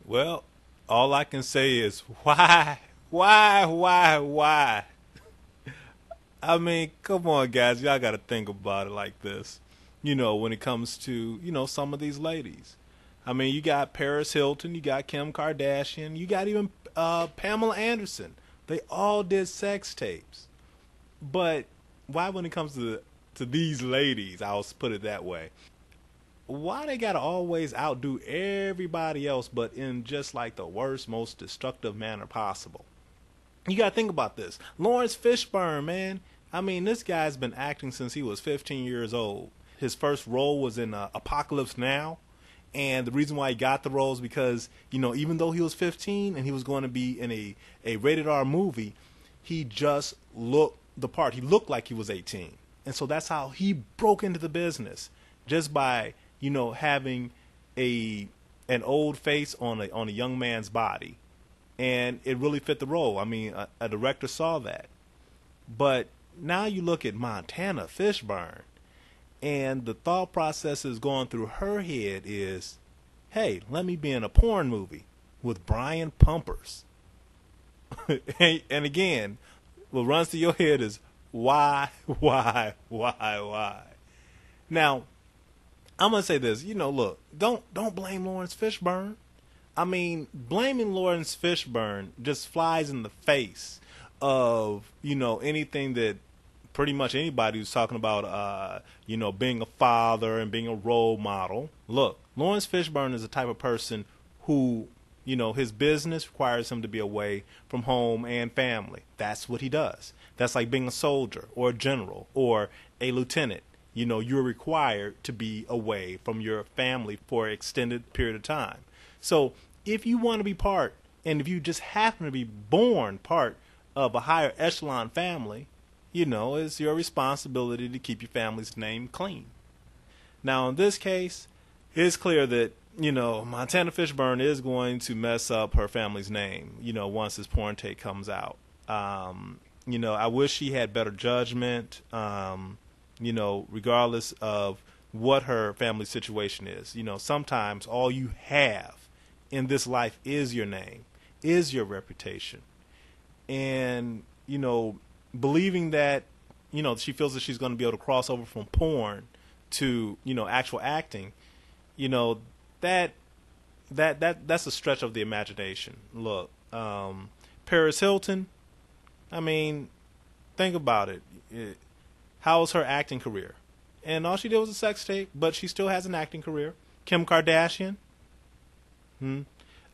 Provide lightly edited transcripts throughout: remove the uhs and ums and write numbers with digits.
Well, all I can say is why, why? I mean, come on, guys, y'all got to think about it like this. When it comes to some of these ladies. I mean, you got Paris Hilton, you got Kim Kardashian, you got even Pamela Anderson. They all did sex tapes. But why, when it comes to these ladies, I'll put it that way, why they gotta always outdo everybody else, but in just like the worst, most destructive manner possible? You gotta think about this. Lawrence Fishburne, man. I mean, this guy's been acting since he was 15 years old. His first role was in Apocalypse Now. And the reason why he got the role is because, even though he was 15 and he was going to be in a rated R movie, he just looked the part. He looked like he was 18. And so that's how he broke into the business, just by, having an old face on a young man's body. And it really fit the role. I mean, a director saw that. But now you look at Montana Fishburne, and the thought process is going through her head is, hey, let me be in a porn movie with Brian Pumpers. And again, what runs through your head is, why? Now, I'm going to say this. Look, don't blame Lawrence Fishburne. I mean, blaming Lawrence Fishburne just flies in the face of, anything that pretty much anybody who's talking about, being a father and being a role model. Look, Lawrence Fishburne is the type of person who, his business requires him to be away from home and family. That's what he does. That's like being a soldier or a general or a lieutenant. You're required to be away from your family for an extended period of time. So if you want to be part, and if you just happen to be born part of a higher echelon family, it's your responsibility to keep your family's name clean. Now, in this case, it's clear that, Montana Fishburne is going to mess up her family's name, once this porn tape comes out. I wish she had better judgment, regardless of what her family situation is. Sometimes all you have in this life is your name, is your reputation. And, believing that, she feels that she's going to be able to cross over from porn to, actual acting, that's a stretch of the imagination. Look, Paris Hilton, I mean, think about it. How was her acting career? And all she did was a sex tape, but she still has an acting career. Kim Kardashian,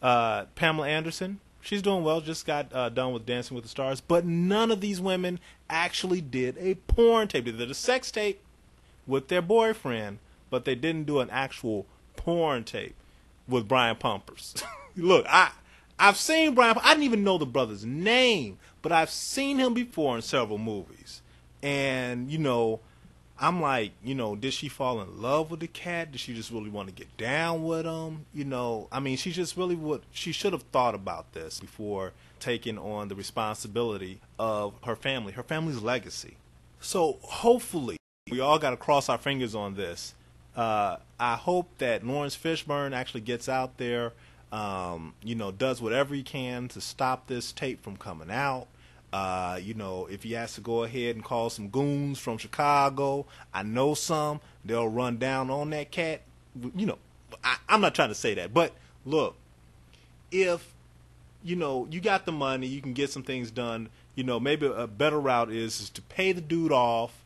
Pamela Anderson, she's doing well, just got done with Dancing with the Stars. But none of these women actually did a porn tape. They did a sex tape with their boyfriend, but they didn't do an actual porn tape with Brian Pumpers. Look, I've seen Brian. I didn't even know the brother's name, but I've seen him before in several movies. And, I'm like, did she fall in love with the cat? Did she just really want to get down with him? I mean, she just really she should have thought about this before taking on the responsibility of her family's legacy. So hopefully, we all got to cross our fingers on this. I hope that Lawrence Fishburne actually gets out there, does whatever he can to stop this tape from coming out. If he has to go ahead and call some goons from Chicago, I know some, they'll run down on that cat. I'm not trying to say that, but look, if, you got the money, you can get some things done, maybe a better route is to pay the dude off,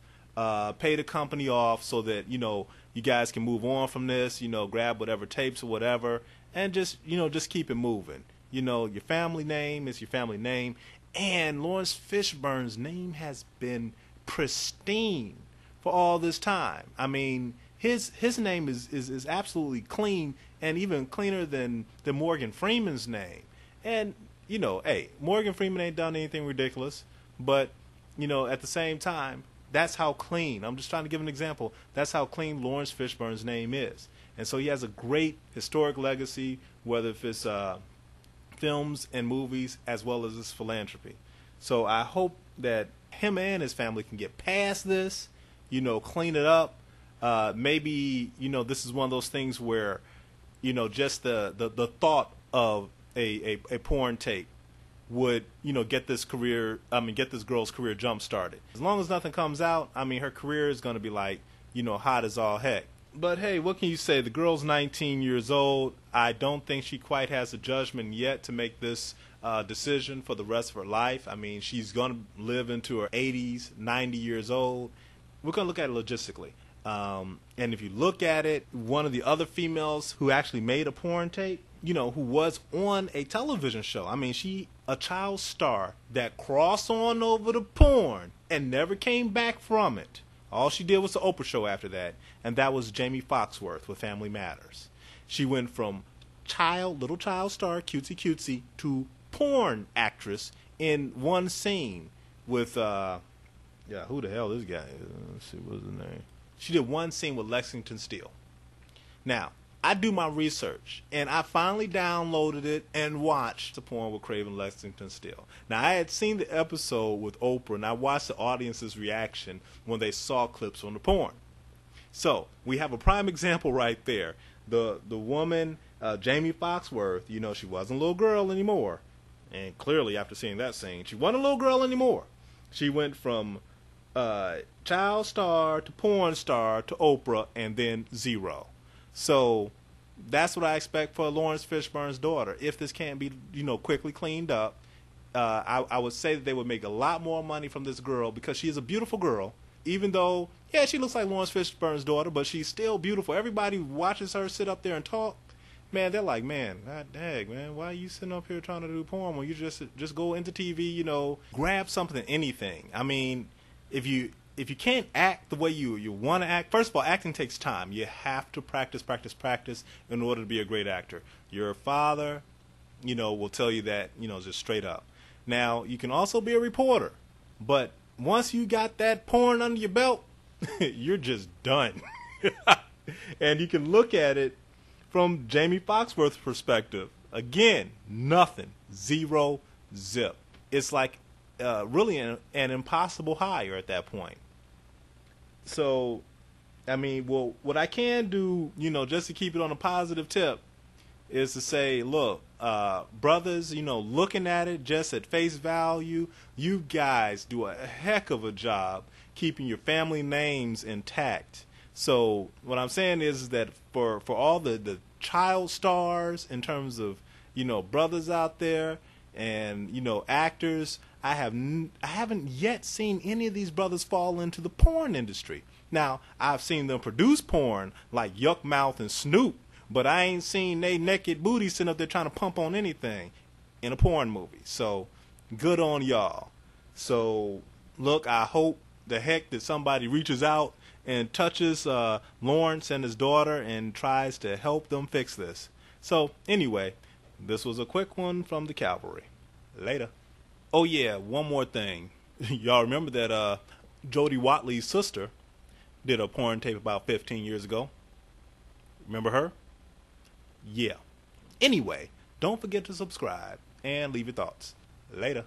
pay the company off so that, you guys can move on from this, grab whatever tapes or whatever, and just keep it moving. Your family name is your family name. And Lawrence Fishburne's name has been pristine for all this time. I mean, his name is absolutely clean, and even cleaner than Morgan Freeman's name. And, hey, Morgan Freeman ain't done anything ridiculous, but, at the same time, that's how clean. I'm just trying to give an example. That's how clean Lawrence Fishburne's name is. And so he has a great historic legacy, whether if it's films and movies as well as his philanthropy. So I hope that him and his family can get past this, clean it up. Maybe, this is one of those things where, just the thought of a porn tape would, get this girl's career jump started. As long as nothing comes out, her career is going to be like, hot as all heck. But hey, what can you say? The girl's 19 years old. I don't think she quite has the judgment yet to make this decision for the rest of her life. She's going to live into her 80s, 90 years old. We're going to look at it logistically. And if you look at it, one of the other females who actually made a porn tape, who was on a television show. She a child star that crossed on over to porn and never came back from it. All she did was the Oprah show after that, and that was Jamie Foxworth with Family Matters. She went from little child star, cutesy, to porn actress in one scene with, who the hell this guy is? Let's see, what's his name? She did one scene with Lexington Steele. Now, I do my research, and I finally downloaded it and watched the porn with Craven Lexington Steele. Now, I had seen the episode with Oprah, and I watched the audience's reaction when they saw clips from the porn. So, we have a prime example right there. The woman, Jamie Foxworth, she wasn't a little girl anymore. And clearly, after seeing that scene, she wasn't a little girl anymore. She went from child star to porn star to Oprah, and then zero. So that's what I expect for Lawrence Fishburne's daughter. If this can't be, quickly cleaned up, I would say that they would make a lot more money from this girl because she is a beautiful girl. Even though, she looks like Lawrence Fishburne's daughter, but she's still beautiful. Everybody watches her sit up there and talk. Man, they're like, man, god dang, man, why are you sitting up here trying to do porn when you just go into TV, grab something, anything. If you can't act the way you want to act, first of all, acting takes time. You have to practice in order to be a great actor. Your father, will tell you that, just straight up. Now, you can also be a reporter, but once you got that porn under your belt, you're just done. And you can look at it from Jamie Foxworth's perspective. Again, nothing, zero, zip. It's like really an impossible hire at that point. So, what I can do, just to keep it on a positive tip, is to say, look, brothers, looking at it just at face value, you guys do a heck of a job keeping your family names intact. So, what I'm saying is that for all the child stars in terms of, brothers out there and, actors, I haven't yet seen any of these brothers fall into the porn industry. Now, I've seen them produce porn like Yuck Mouth and Snoop, but I ain't seen they naked booty sitting up there trying to pump on anything in a porn movie. So, good on y'all. So, look, I hope the heck that somebody reaches out and touches Lawrence and his daughter and tries to help them fix this. So, anyway, this was a quick one from the Cavalry. Later. Oh yeah, one more thing. Y'all remember that Jody Watley's sister did a porn tape about 15 years ago? Remember her? Yeah. Anyway, don't forget to subscribe and leave your thoughts. Later.